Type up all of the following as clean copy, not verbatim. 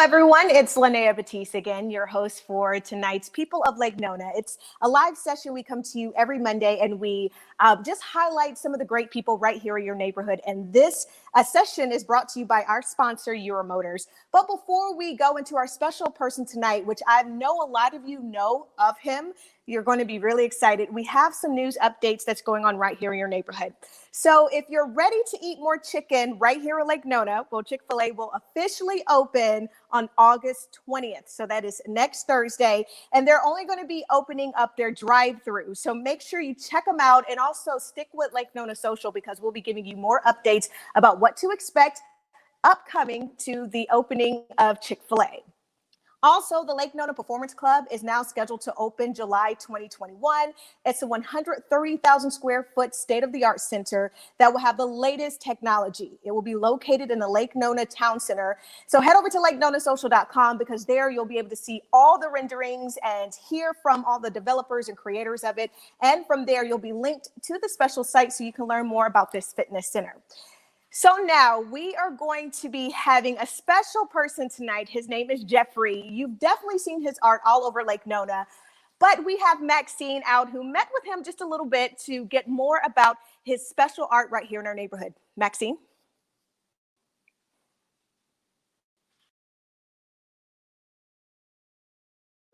everyone, it's Linnea Batiste again, your host for tonight's People of Lake Nona. It's a live session. We come to you every Monday and we just highlight some of the great people right here in your neighborhood. And this session is brought to you by our sponsor, Euromotors. But before we go into our special person tonight, which I know a lot of you know of him, you're going to be really excited. We have some news updates that's going on right here in your neighborhood. So if you're ready to eat more chicken right here in Lake Nona, well, Chick-fil-A will officially open on August 20th. So that is next Thursday. And they're only going to be opening up their drive-through. So make sure you check them out and also stick with Lake Nona Social because we'll be giving you more updates about what to expect upcoming to the opening of Chick-fil-A. Also, the Lake Nona Performance Club is now scheduled to open July 2021. It's a 130,000 square foot state-of-the-art center that will have the latest technology. It will be located in the Lake Nona Town Center. So head over to LakeNonaSocial.com because there you'll be able to see all the renderings and hear from all the developers and creators of it. And from there, you'll be linked to the special site so you can learn more about this fitness center. So now we are going to be having a special person tonight. His name is Jefre. You've definitely seen his art all over Lake Nona, but we have Maxine out who met with him just a little bit to get more about his special art right here in our neighborhood. Maxine?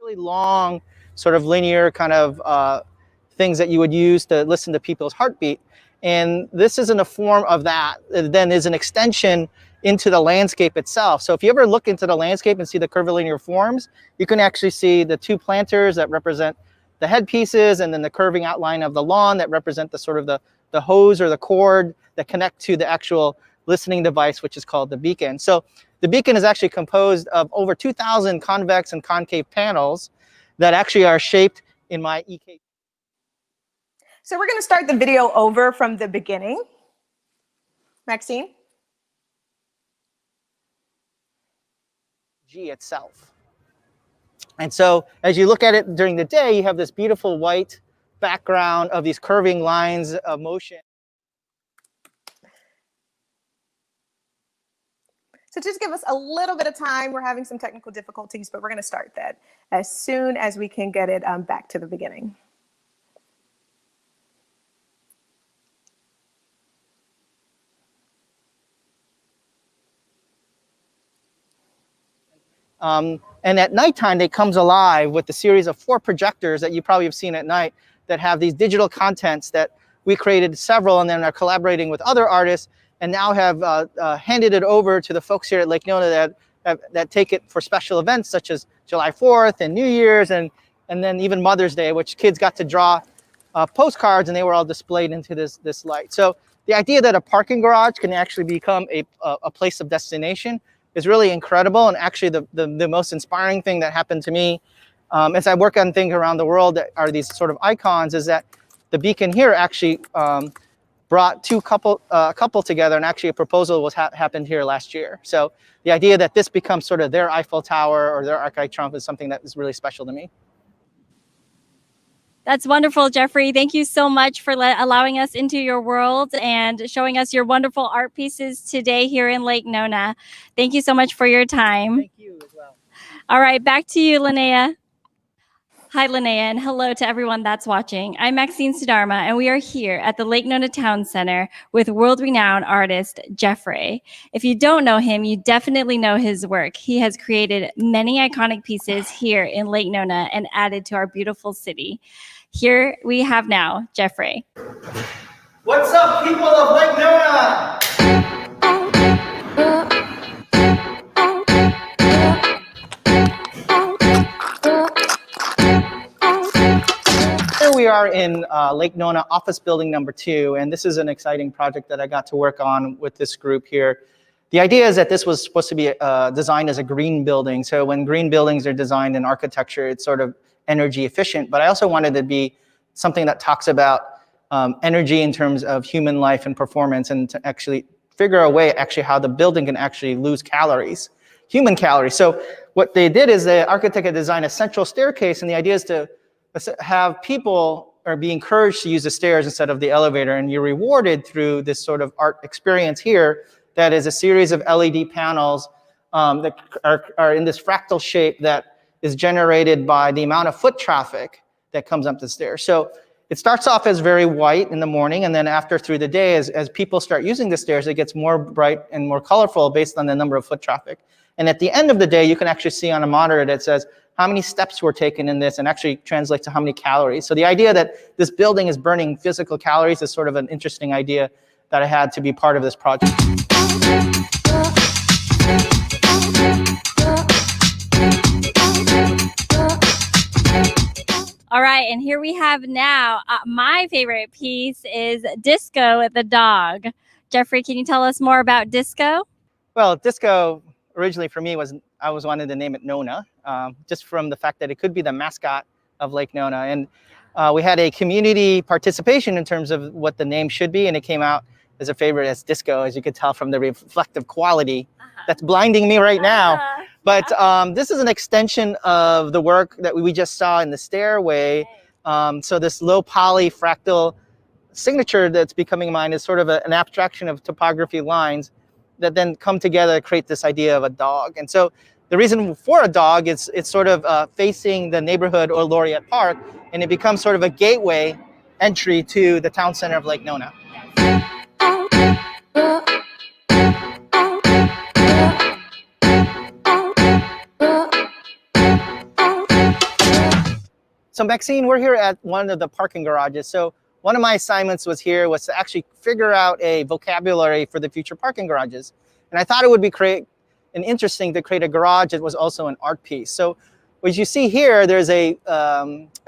Really long, sort of linear kind of things that you would use to listen to people's heartbeat. And this isn't a form of that. It then is an extension into the landscape itself. So if you ever look into the landscape and see the curvilinear forms, you can actually see the two planters that represent the headpieces and then the curving outline of the lawn that represent the sort of the hose or the cord that connect to the actual listening device, which is called the beacon. So the beacon is actually composed of over 2,000 convex and concave panels that actually are shaped in my EK. So we're going to start the video over from the beginning. Maxine? G itself. And so as you look at it during the day, you have this beautiful white background of these curving lines of motion. So just give us a little bit of time. We're having some technical difficulties, but we're going to start that as soon as we can get it back to the beginning. And at nighttime, it comes alive with a series of 4 projectors that you probably have seen at night that have these digital contents that we created several and then are collaborating with other artists and now have handed it over to the folks here at Lake Nona that take it for special events such as July 4th and New Year's and then even Mother's Day, which kids got to draw postcards and they were all displayed into this light. So the idea that a parking garage can actually become a place of destination is really incredible. And actually the most inspiring thing that happened to me as I work on things around the world that are these sort of icons is that the beacon here actually brought a couple together, and actually a proposal was happened here last year. So the idea that this becomes sort of their Eiffel Tower or their Arc de Triomphe is something that is really special to me. That's wonderful, Jefre. Thank you so much for allowing us into your world and showing us your wonderful art pieces today here in Lake Nona. Thank you so much for your time. Thank you as well. All right, back to you, Linnea. Hi, Linnea, and hello to everyone that's watching. I'm Maxine Sudarma, and we are here at the Lake Nona Town Center with world-renowned artist Jefre. If you don't know him, you definitely know his work. He has created many iconic pieces here in Lake Nona and added to our beautiful city. Here we have now Jefre. What's up, people of Lake Nona? Here we are in Lake Nona office building number 2, and this is an exciting project that I got to work on with this group here. The idea is that this was supposed to be designed as a green building. So when green buildings are designed in architecture, it's sort of energy efficient, but I also wanted it to be something that talks about energy in terms of human life and performance, and to actually figure a way actually how the building can actually lose calories, human calories. So what they did is the architect had designed a central staircase, and the idea is to have people or be encouraged to use the stairs instead of the elevator, and you're rewarded through this sort of art experience here that is a series of LED panels that are in this fractal shape that is generated by the amount of foot traffic that comes up the stairs. So it starts off as very white in the morning, and then after through the day, as people start using the stairs, it gets more bright and more colorful based on the number of foot traffic. And at the end of the day, you can actually see on a monitor that says how many steps were taken in this and actually translates to how many calories. So the idea that this building is burning physical calories is sort of an interesting idea that I had to be part of this project. All right, and here we have now, my favorite piece is Disco the dog. Jeffrey, can you tell us more about Disco? Well, Disco originally for me I was wanting to name it Nona, just from the fact that it could be the mascot of Lake Nona. And we had a community participation in terms of what the name should be, and it came out as a favorite as Disco, as you could tell from the reflective quality that's blinding me right now. But this is an extension of the work that we just saw in the stairway. So this low poly fractal signature that's becoming mine is sort of an abstraction of topography lines that then come together to create this idea of a dog. And so the reason for a dog is it's sort of facing the neighborhood or Laureate Park, and it becomes sort of a gateway entry to the town center of Lake Nona. So Maxine, we're here at one of the parking garages. So one of my assignments was to actually figure out a vocabulary for the future parking garages. And I thought it would be interesting to create a garage that was also an art piece. So what you see here, there's a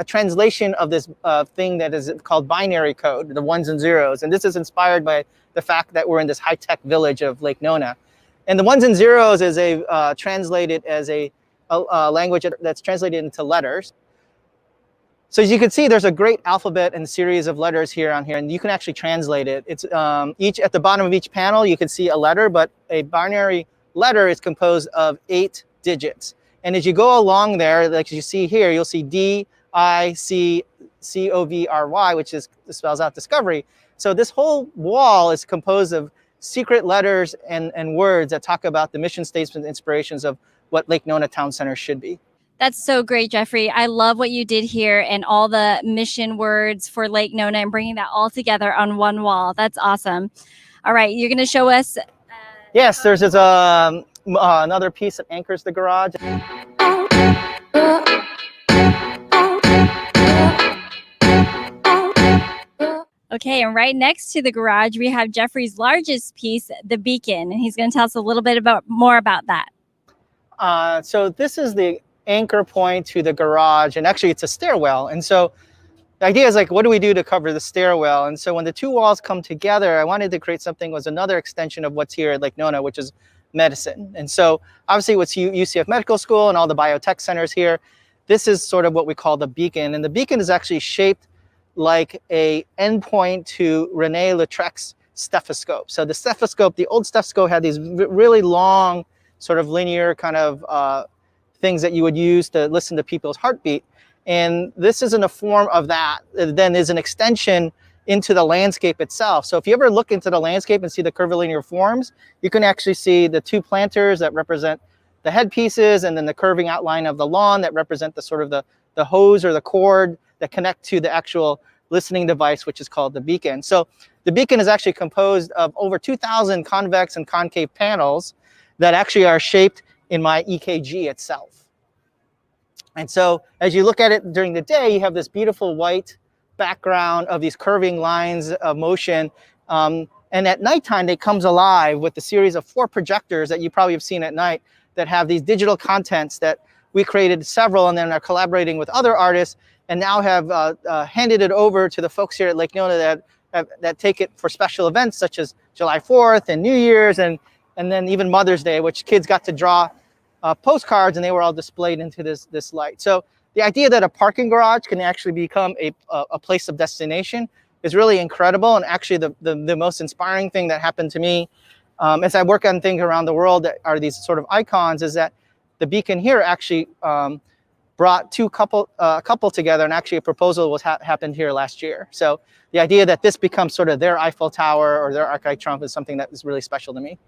translation of this thing that is called binary code, the ones and zeros. And this is inspired by the fact that we're in this high-tech village of Lake Nona. And the ones and zeros is translated as a language that's translated into letters. So as you can see, there's a great alphabet and series of letters here, and you can actually translate it. It's at the bottom of each panel, you can see a letter, but a binary letter is composed of 8 digits. And as you go along there, like you see here, you'll see DICCOVRY, which spells out discovery. So this whole wall is composed of secret letters and words that talk about the mission statements and inspirations of what Lake Nona Town Center should be. That's so great, Jeffrey. I love what you did here and all the mission words for Lake Nona and bringing that all together on one wall. That's awesome. All right, you're going to show us. Yes, there's another piece that anchors the garage. Okay, and right next to the garage, we have Jeffrey's largest piece, the beacon, and he's going to tell us a little bit more about that. So this is the anchor point to the garage, and actually it's a stairwell. And so the idea is like, what do we do to cover the stairwell? And so when the two walls come together, I wanted to create something was another extension of what's here at Lake Nona, which is medicine. And so obviously what's UCF Medical School and all the biotech centers here, this is sort of what we call the beacon. And the beacon is actually shaped like a endpoint to René Lautrec's stethoscope. So the stethoscope, the old stethoscope had these really long sort of linear kind of things that you would use to listen to people's heartbeat. And this is in a form of that. It then is an extension into the landscape itself. So if you ever look into the landscape and see the curvilinear forms, you can actually see the 2 planters that represent the headpieces, and then the curving outline of the lawn that represent the sort of the hose or the cord that connect to the actual listening device, which is called the beacon. So the beacon is actually composed of over 2,000 convex and concave panels that actually are shaped in my EKG itself. And so as you look at it during the day, you have this beautiful white background of these curving lines of motion. And at nighttime, it comes alive with a series of 4 projectors that you probably have seen at night that have these digital contents that we created several and then are collaborating with other artists and now have handed it over to the folks here at Lake Nona that take it for special events such as July 4th and New Year's and then even Mother's Day, which kids got to draw postcards, and they were all displayed into this light. So the idea that a parking garage can actually become a place of destination is really incredible. And actually the most inspiring thing that happened to me as I work on things around the world that are these sort of icons is that the beacon here actually brought a couple together, and actually a proposal happened here last year. So the idea that this becomes sort of their Eiffel Tower or their Arc de Triomphe is something that is really special to me.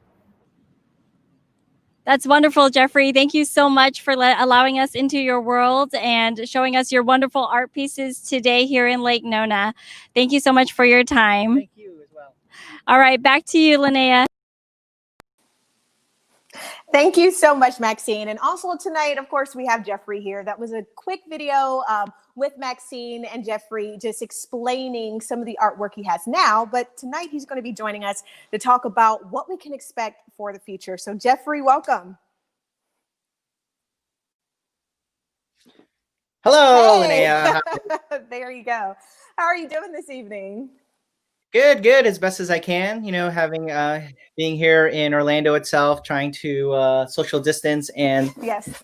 That's wonderful, Jeffrey. Thank you so much for allowing us into your world and showing us your wonderful art pieces today here in Lake Nona. Thank you so much for your time. Thank you as well. All right, back to you, Linnea. Thank you so much, Maxine. And also tonight, of course, we have Jeffrey here. That was a quick video with Maxine and Jeffrey just explaining some of the artwork he has now. But tonight he's going to be joining us to talk about what we can expect for the future. So Jeffrey, welcome. Hello, Hey. Linnea. There you go. How are you doing this evening? Good, as best as I can. You know, having being here in Orlando itself, trying to social distance and Yes.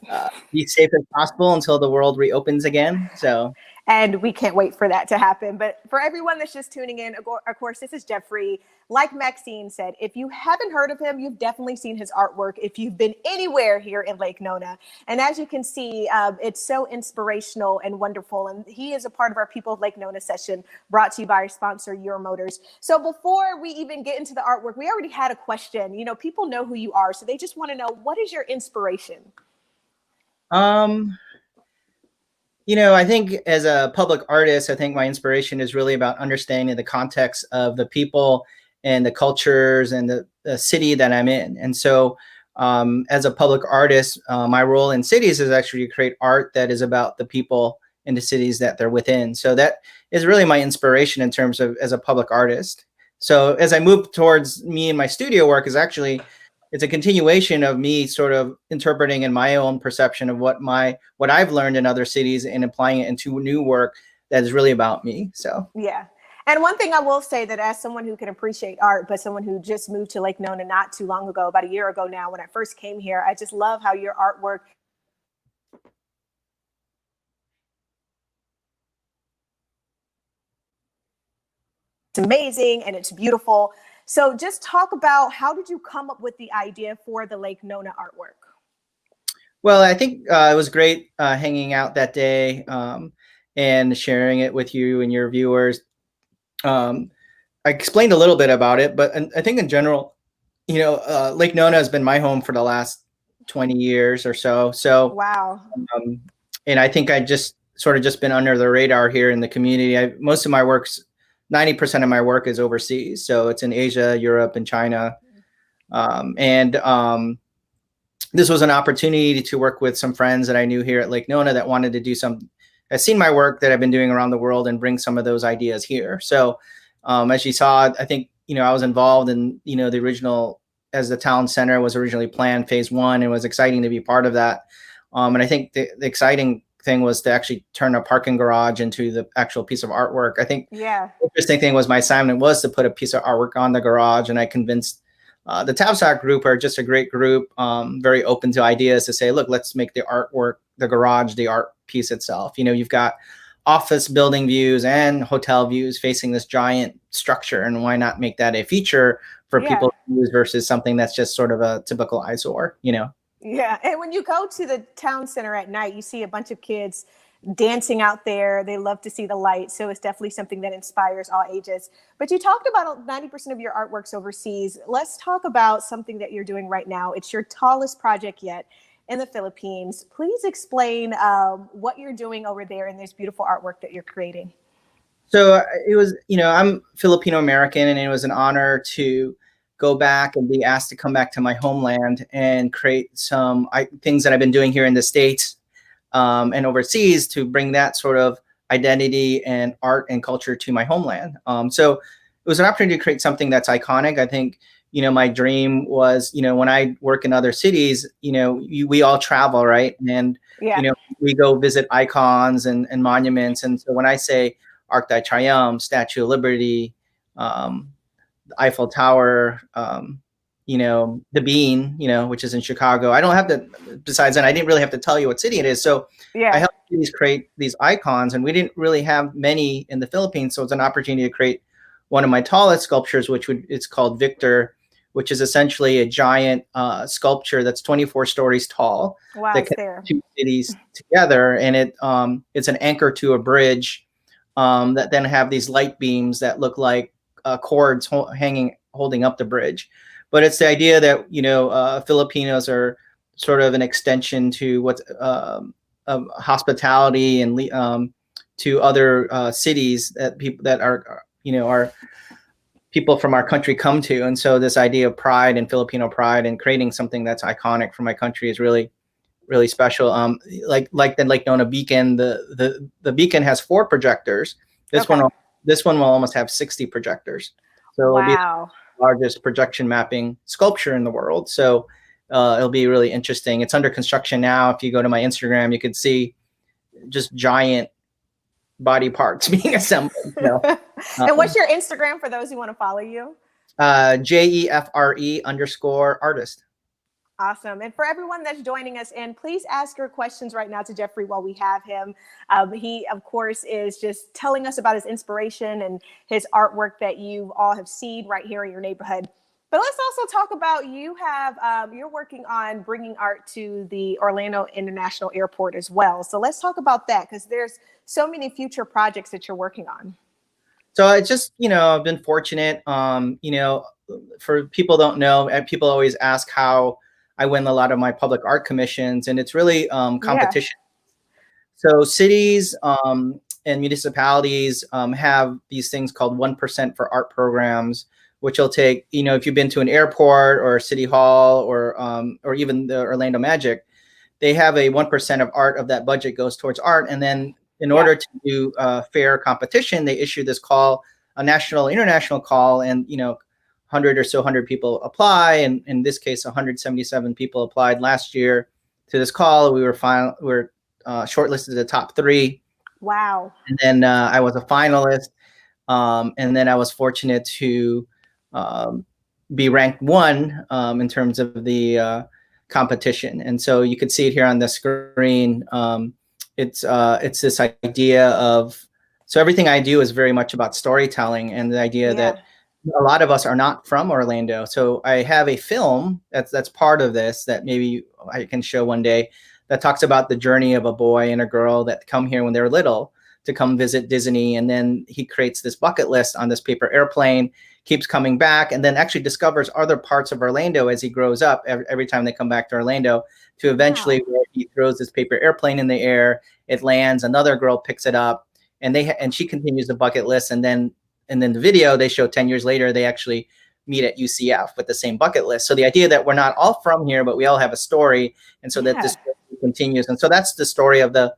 be safe as possible until the world reopens again. So. And we can't wait for that to happen. But for everyone that's just tuning in, of course, this is Jeffrey. Like Maxine said, if you haven't heard of him, you've definitely seen his artwork if you've been anywhere here in Lake Nona. And as you can see, it's so inspirational and wonderful. And he is a part of our People of Lake Nona session brought to you by our sponsor, Your Motors. So before we even get into the artwork, we already had a question. You know, people know who you are, so they just want to know, what is your inspiration? You know, I think as a public artist, I think my inspiration is really about understanding the context of the people and the cultures and the city that I'm in. And so as a public artist, my role in cities is actually to create art that is about the people in the cities that they're within. So that is really my inspiration in terms of as a public artist. So as I move towards me and my studio work is actually, it's a continuation of me sort of interpreting in my own perception of what I've learned in other cities and applying it into new work that is really about me. So yeah. And one thing I will say, that as someone who can appreciate art, but someone who just moved to Lake Nona not too long ago, about a year ago now, when I first came here, I just love how your artwork is amazing and it's beautiful. So just talk about, how did you come up with the idea for the Lake Nona artwork? Well, I think it was great hanging out that day and sharing it with you and your viewers. I explained a little bit about it, but I think in general, you know, Lake Nona has been my home for the last 20 years or so. So, wow. And I think I just sort of just been under the radar here in the community. Most of my work's 90% of my work is overseas. So it's in Asia, Europe, and China. This was an opportunity to work with some friends that I knew here at Lake Nona that wanted to do I've seen my work that I've been doing around the world and bring some of those ideas here. So as you saw, I think, you know, I was involved in, you know, the original, as the town center was originally planned, phase 1, and it was exciting to be part of that. And I think the exciting thing was to actually turn a parking garage into the actual piece of artwork. I think the interesting thing was my assignment was to put a piece of artwork on the garage, and I convinced the Tavsock group are just a great group, very open to ideas to say, look, let's make the artwork, the garage, the art piece itself. You know, you've got office building views and hotel views facing this giant structure, and why not make that a feature for people to use versus something that's just sort of a typical eyesore, you know? Yeah, and when you go to the town center at night, you see a bunch of kids dancing out there. They love to see the light. So it's definitely something that inspires all ages. But you talked about 90% of your artworks overseas. Let's talk about something that you're doing right now. It's your tallest project yet in the Philippines. Please explain what you're doing over there in this beautiful artwork that you're creating. So it was, you know, I'm Filipino American, and it was an honor to go back and be asked to come back to my homeland and create some things that I've been doing here in the States and overseas to bring that sort of identity and art and culture to my homeland. So it was an opportunity to create something that's iconic. I think, you know, my dream was, you know, when I work in other cities, you know, we all travel, right? And, you know, we go visit icons and monuments. And so when I say Arc de Triomphe, Statue of Liberty, Eiffel Tower, you know, the Bean, you know, which is in Chicago. I don't have to, besides that, I didn't really have to tell you what city it is. So I helped create these icons, and we didn't really have many in the Philippines. So it's an opportunity to create one of my tallest sculptures, it's called Victor, which is essentially a giant sculpture that's 24 stories tall. Wow, that connects two cities together. And it's an anchor to a bridge that then have these light beams that look like cords holding up the bridge. But it's the idea that, you know, Filipinos are sort of an extension to what's hospitality and to other cities that people that are people from our country come to. And so this idea of pride and Filipino pride and creating something that's iconic for my country is really, really special. Like the Lake Nona beacon, the beacon has 4 projectors. This one will almost have 60 projectors. So it'll be the largest projection mapping sculpture in the world. So it'll be really interesting. It's under construction now. If you go to my Instagram, you can see just giant body parts being assembled. And what's your Instagram for those who want to follow you? JEFRE_artist. Awesome. And for everyone that's joining us in, please ask your questions right now to Jefre while we have him. He, of course, is just telling us about his inspiration and his artwork that you all have seen right here in your neighborhood. But let's also talk about you're working on bringing art to the Orlando International Airport as well. So let's talk about that, because there's so many future projects that you're working on. So it's just, I've been fortunate, for people don't know, and people always ask how I win a lot of my public art commissions, and it's really competition. Yeah. So cities and municipalities have these things called 1% for art programs, which will take, if you've been to an airport or City Hall or even the Orlando Magic, they have a 1% of art of that budget goes towards art. And then in order to do fair competition, they issue this call, a national, international call, and 100 people apply. And in this case, 177 people applied last year to this call. We were shortlisted the top 3. Wow. And then I was a finalist. And then I was fortunate to be ranked 1 in terms of the competition. And so you could see it here on the screen. It's this idea of, so everything I do is very much about storytelling, and the idea that a lot of us are not from Orlando. So I have a film that's part of this that maybe I can show one day, that talks about the journey of a boy and a girl that come here when they were little to come visit Disney. And then he creates this bucket list on this paper airplane, keeps coming back, and then actually discovers other parts of Orlando as he grows up every time they come back to Orlando, to eventually where he throws this paper airplane in the air, it lands, another girl picks it up, and she continues the bucket list. And then the video they show 10 years later, they actually meet at UCF with the same bucket list. So the idea that we're not all from here, but we all have a story, and so that this continues. And so that's the story of the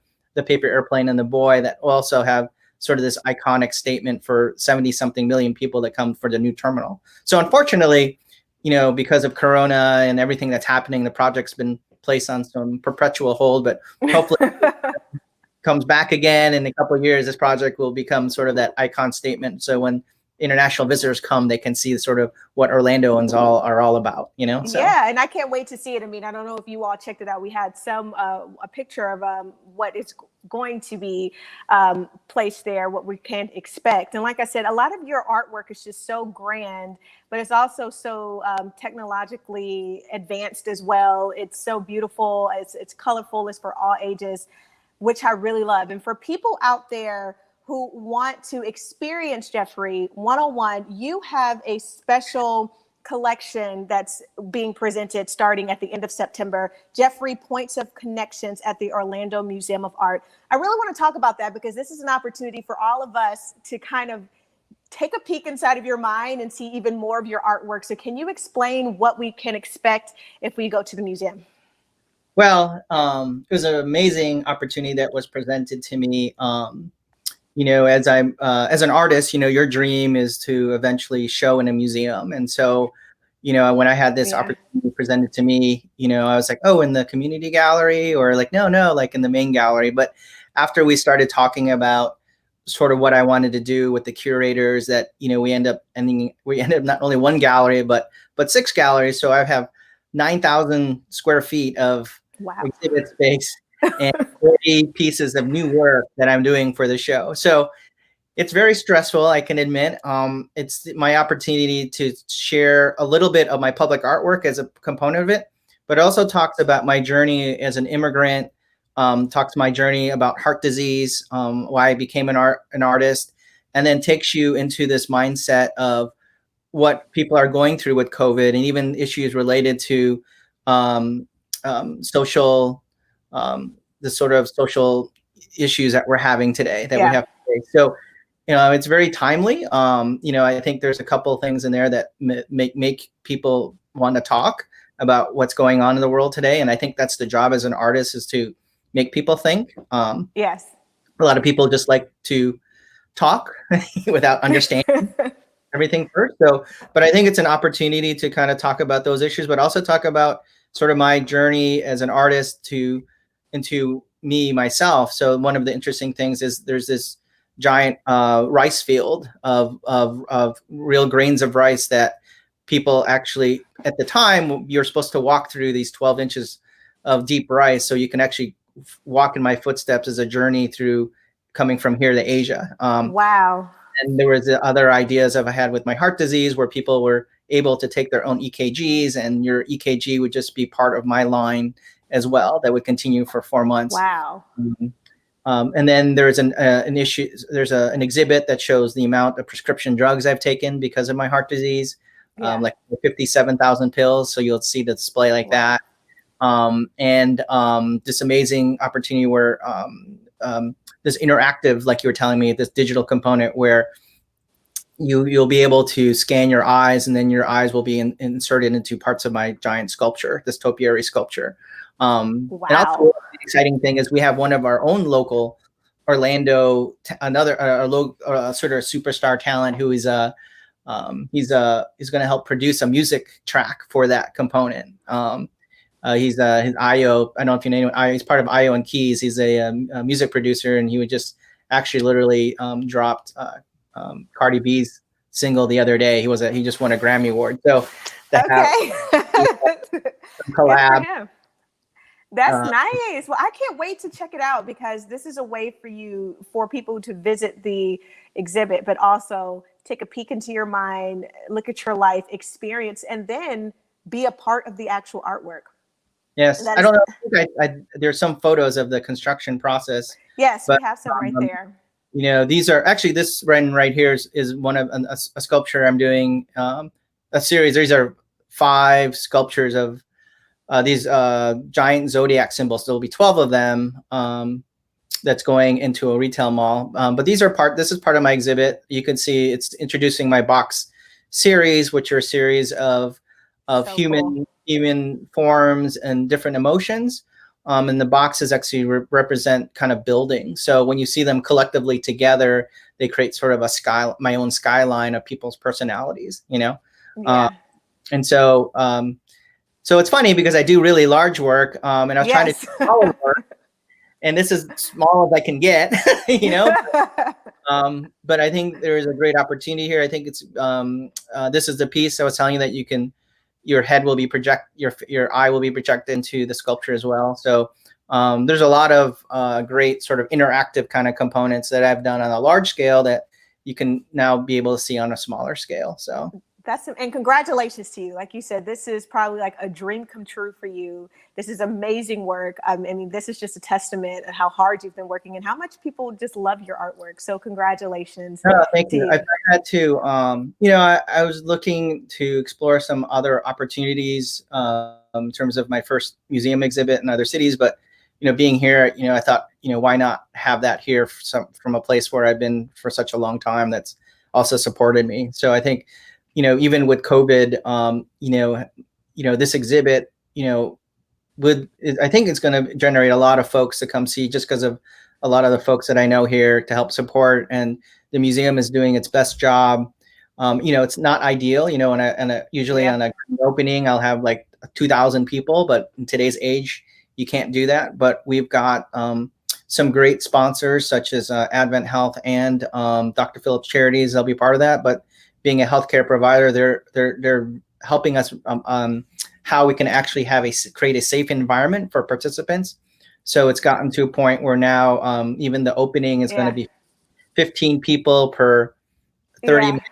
paper airplane and the boy, that also have sort of this iconic statement for 70-something million people that come for the new terminal. So unfortunately, because of Corona and everything that's happening, the project's been placed on some perpetual hold, but hopefully comes back again in a couple of years. This project will become sort of that icon statement. So when international visitors come, they can see sort of what Orlandoans are all about, So. Yeah, and I can't wait to see it. I mean, I don't know if you all checked it out. We had a picture of what is going to be placed there, what we can expect. And like I said, a lot of your artwork is just so grand, but it's also so technologically advanced as well. It's so beautiful. It's colorful. It's for all ages, which I really love. And for people out there who want to experience Jefre one-on-one, you have a special collection that's being presented starting at the end of September, Jefre Points of Connections at the Orlando Museum of Art. I really want to talk about that, because this is an opportunity for all of us to kind of take a peek inside of your mind and see even more of your artwork. So can you explain what we can expect if we go to the museum? Well, it was an amazing opportunity that was presented to me. As an artist, your dream is to eventually show in a museum. And so, when I had this opportunity presented to me, I was like, oh, in the community gallery, or like, no, like in the main gallery. But after we started talking about sort of what I wanted to do with the curators, that, we end up not only 1 gallery, but 6 galleries. So I have 9,000 square feet of exhibit space and 40 pieces of new work that I'm doing for the show. So it's very stressful, I can admit. It's my opportunity to share a little bit of my public artwork as a component of it, but it also talks about my journey as an immigrant, talks my journey about heart disease, why I became an artist, and then takes you into this mindset of what people are going through with COVID, and even issues related to social, the sort of social issues that we're having today, that we Yeah. have today. So, it's very timely. I think there's a couple of things in there that make people want to talk about what's going on in the world today. And I think that's the job as an artist, is to make people think. Yes. A lot of people just like to talk without understanding everything first. So, but I think it's an opportunity to kind of talk about those issues, but also talk about sort of my journey as an artist into me, myself. So one of the interesting things is there's this giant rice field of real grains of rice that people actually, at the time, you're supposed to walk through these 12 inches of deep rice. So you can actually walk in my footsteps as a journey through coming from here to Asia. Wow. And there was the other ideas I had with my heart disease, where people were able to take their own EKGs, and your EKG would just be part of my line as well. That would continue for 4 months. Wow. And then there's an issue. There's an exhibit that shows the amount of prescription drugs I've taken because of my heart disease, like 57,000 pills. So you'll see the display like that. And this amazing opportunity where this interactive, like you were telling me, this digital component where you'll be able to scan your eyes, and then your eyes will be inserted into parts of my giant sculpture, this topiary sculpture. And also, the exciting thing is we have one of our own local Orlando, another sort of superstar talent who is he's going to help produce a music track for that component. He's his IO. I don't know if you know IO. He's part of IO and Keys. He's a music producer, and he would just actually literally dropped Cardi B's single the other day. He just won a Grammy Award. So collab. That's nice. Well, I can't wait to check it out, because this is a way for people to visit the exhibit, but also take a peek into your mind, look at your life experience, and then be a part of the actual artwork. Yes, I don't know. There's some photos of the construction process. Yes, we have some right there. These are actually, this right here is one of a sculpture I'm doing, a series. These are 5 sculptures of these giant zodiac symbols. There'll be 12 of them that's going into a retail mall. But this is part of my exhibit. You can see it's introducing my box series, which are a series of human forms and different emotions. And the boxes actually represent kind of buildings. So when you see them collectively together, they create sort of my own skyline of people's personalities, and so it's funny because I do really large work, and I was trying to do smaller work, and this is small as I can get, but I think there is a great opportunity here. I think it's this is the piece I was telling you that your head will be your eye will be projected into the sculpture as well. So there's a lot of great sort of interactive kind of components that I've done on a large scale that you can now be able to see on a smaller scale. So and congratulations to you. Like you said, this is probably like a dream come true for you. This is amazing work. I mean, this is just a testament of how hard you've been working and how much people just love your artwork. So congratulations. Thank you. I had to, I was looking to explore some other opportunities in terms of my first museum exhibit in other cities. But, being here, I thought, why not have that here from a place where I've been for such a long time that's also supported me. So I think, even with COVID, this exhibit, I think it's going to generate a lot of folks to come see, just because of a lot of the folks that I know here to help support. And the museum is doing its best job. It's not ideal, usually on a opening, I'll have like 2,000 people, but in today's age, you can't do that. But we've got some great sponsors such as Advent Health and Dr. Phillips Charities. They'll be part of that. But being a healthcare provider, they're helping us how we can actually create a safe environment for participants. So it's gotten to a point where now even the opening is going to be 15 people per 30 minutes.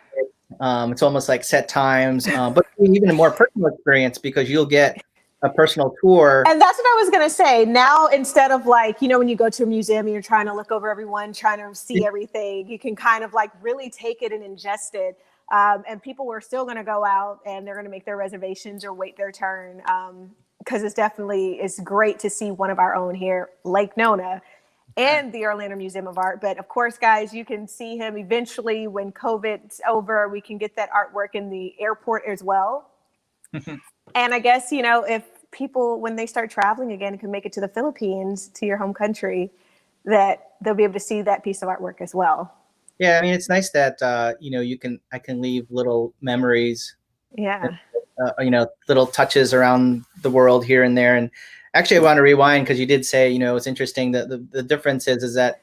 It's almost like set times, but even a more personal experience, because you'll get a personal tour. And that's what I was going to say. Now, instead of like, when you go to a museum and you're trying to look over everyone, trying to see everything, you can kind of like really take it and ingest it. And people are still going to go out and they're going to make their reservations or wait their turn. because it's great to see one of our own here, Lake Nona, and the Orlando Museum of Art. But of course, guys, you can see him eventually when COVID's over. We can get that artwork in the airport as well. And I guess, if people, when they start traveling again, can make it to the Philippines, to your home country, that they'll be able to see that piece of artwork as well. Yeah, I mean, it's nice that I can leave little memories. Yeah. Little touches around the world here and there. And actually, I want to rewind because you did say, it's interesting that the difference is that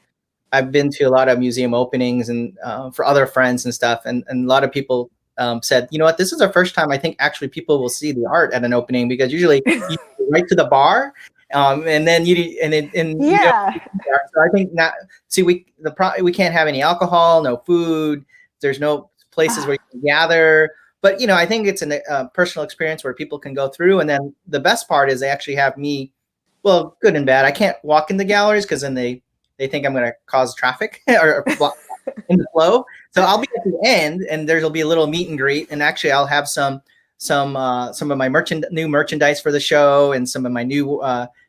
I've been to a lot of museum openings and for other friends and stuff, and a lot of people said, you know what, this is the first time I think actually people will see the art at an opening, because usually you go right to the bar, and then Yeah. So I think not. See, we can't have any alcohol, no food. There's no places where you can gather. But I think it's a personal experience where people can go through, and then the best part is they actually have me. Well, good and bad. I can't walk in the galleries because then they think I'm going to cause traffic or block in the flow. So I'll be at the end, and there'll be a little meet and greet, and actually I'll have some of my new merchandise for the show, and some of my new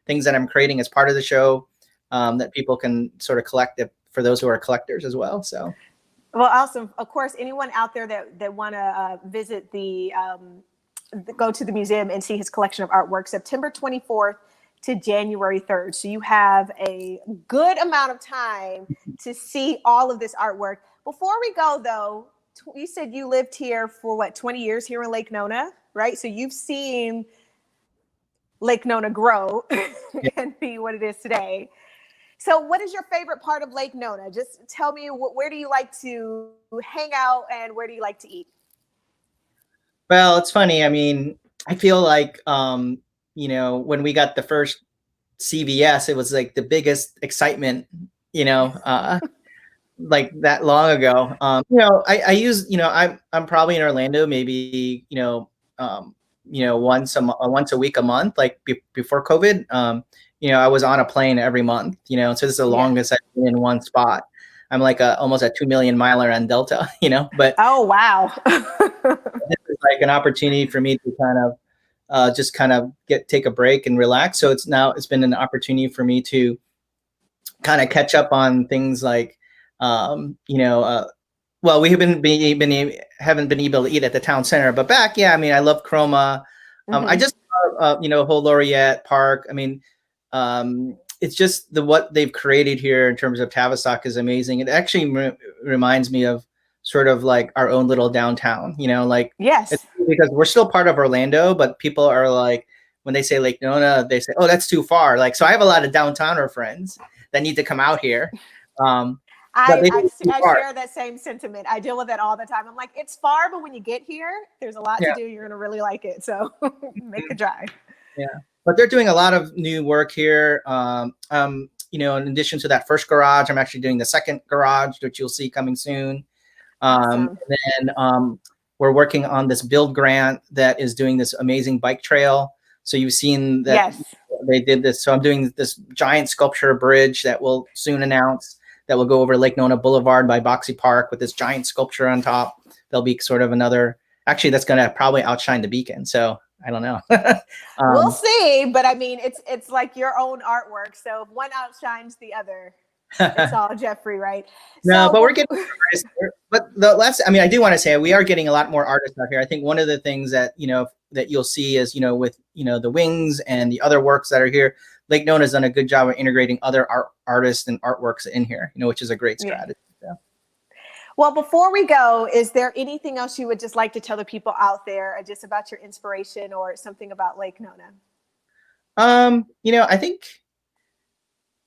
things that I'm creating as part of the show that people can sort of collect for those who are collectors as well. So. Well, awesome. Of course, anyone out there that want to visit go to the museum and see his collection of artwork, September 24th to January 3rd. So you have a good amount of time to see all of this artwork. Before we go, though, you said you lived here for 20 years here in Lake Nona, right? So you've seen Lake Nona grow and be what it is today. So what is your favorite part of Lake Nona? Just tell me, where do you like to hang out and where do you like to eat? Well, it's funny. I mean, I feel like, when we got the first CVS, it was like the biggest excitement, like that long ago. I use, I'm probably in Orlando, maybe, once a week, a month, like before COVID. I was on a plane every month, so this is the longest I've been in one spot. I'm like almost a 2 million miler on Delta, but oh, wow. this is like an opportunity for me to kind of take a break and relax. So it's been an opportunity for me to kind of catch up on things like, well, we haven't been able to eat at the town center, but back, I mean, I love Chroma. I just love, whole Laureate Park. I mean, it's just what they've created here in terms of Tavistock is amazing. It actually reminds me of sort of like our own little downtown, yes, it's because we're still part of Orlando, but people are like, when they say Lake Nona, they say, oh, that's too far. Like, so I have a lot of downtowner friends that need to come out here. I share that same sentiment. I deal with it all the time. I'm like, it's far, but when you get here, there's a lot to do. You're going to really like it. So make the drive. Yeah. But they're doing a lot of new work here. In addition to that first garage, I'm actually doing the second garage, which you'll see coming soon. Awesome. And then we're working on this build grant that is doing this amazing bike trail. So you've seen that they did this. So I'm doing this giant sculpture bridge that we'll soon announce that will go over Lake Nona Boulevard by Boxy Park with this giant sculpture on top. There'll be sort of actually that's going to probably outshine the beacon. So I don't know. We'll see, but I mean, it's like your own artwork. So if one outshines the other, it's all Jeffrey, right? No, but we're getting artists. But I do want to say we are getting a lot more artists out here. I think one of the things that that you'll see is with the wings and the other works that are here. Lake Nona has done a good job of integrating other artists and artworks in here, which is a great strategy. Yeah. Well, before we go, is there anything else you would just like to tell the people out there just about your inspiration or something about Lake Nona? I think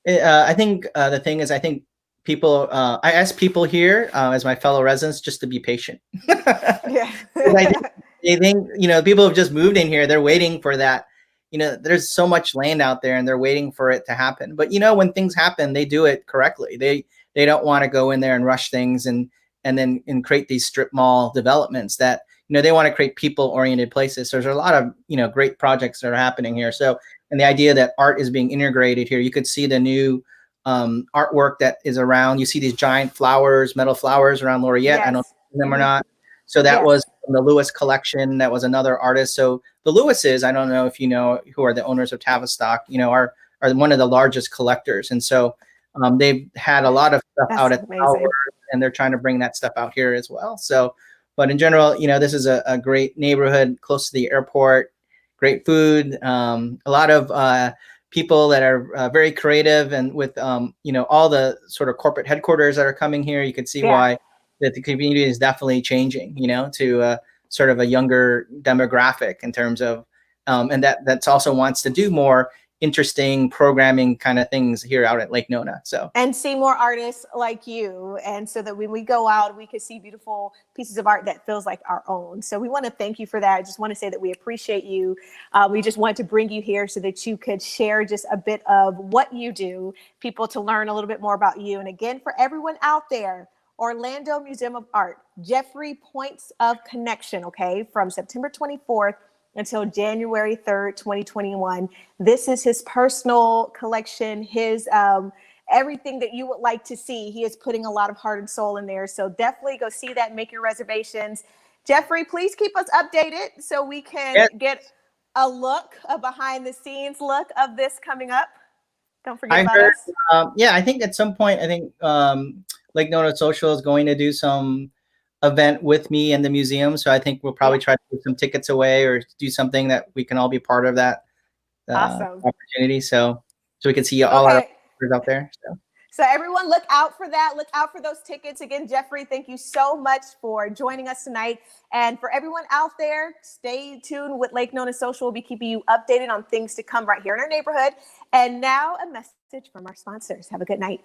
the thing is, I think people, I ask people here as my fellow residents just to be patient. Yeah. They think, people have just moved in here. They're waiting for that. There's so much land out there and they're waiting for it to happen. But, when things happen, they do it correctly. They don't want to go in there and rush things and then create these strip mall developments that, they want to create people-oriented places. So there's a lot of, great projects that are happening here. So, and the idea that art is being integrated here, you could see the new artwork that is around. You see these giant flowers, metal flowers around Laureate. Yes. I don't know them or not. So that was the Lewis collection. That was another artist. So the Lewises, I don't know if you know, who are the owners of Tavistock, are one of the largest collectors. And so they've had a lot of stuff out at the Tower, and they're trying to bring that stuff out here as well. So, but in general, this is a great neighborhood close to the airport, great food, a lot of people that are very creative, and with all the sort of corporate headquarters that are coming here, you can see why that the community is definitely changing, to sort of a younger demographic in terms of, and that's also wants to do more interesting programming kind of things here out at Lake Nona. So, and see more artists like you, and so that when we go out, we can see beautiful pieces of art that feels like our own. So we want to thank you for that. I just want to say that we appreciate you. We just wanted to bring you here so that you could share just a bit of what you do, people to learn a little bit more about you. And again, for everyone out there, Orlando Museum of Art, Jefre Points of Connection, okay, from September 24th until January 3rd, 2021. This is his personal collection, his everything that you would like to see. He is putting a lot of heart and soul in there. So definitely go see that, make your reservations. Jefre, please keep us updated so we can get a look, a behind the scenes look of this coming up. Don't forget about us. I think at some point, Lake Nona Social is going to do some event with me in the museum. So I think we'll probably try to put some tickets away or do something that we can all be part of that opportunity. So we can see all our artists out there. So everyone look out for that. Look out for those tickets. Again, Jefre, thank you so much for joining us tonight. And for everyone out there, stay tuned with Lake Nona Social. We'll be keeping you updated on things to come right here in our neighborhood. And now a message from our sponsors. Have a good night.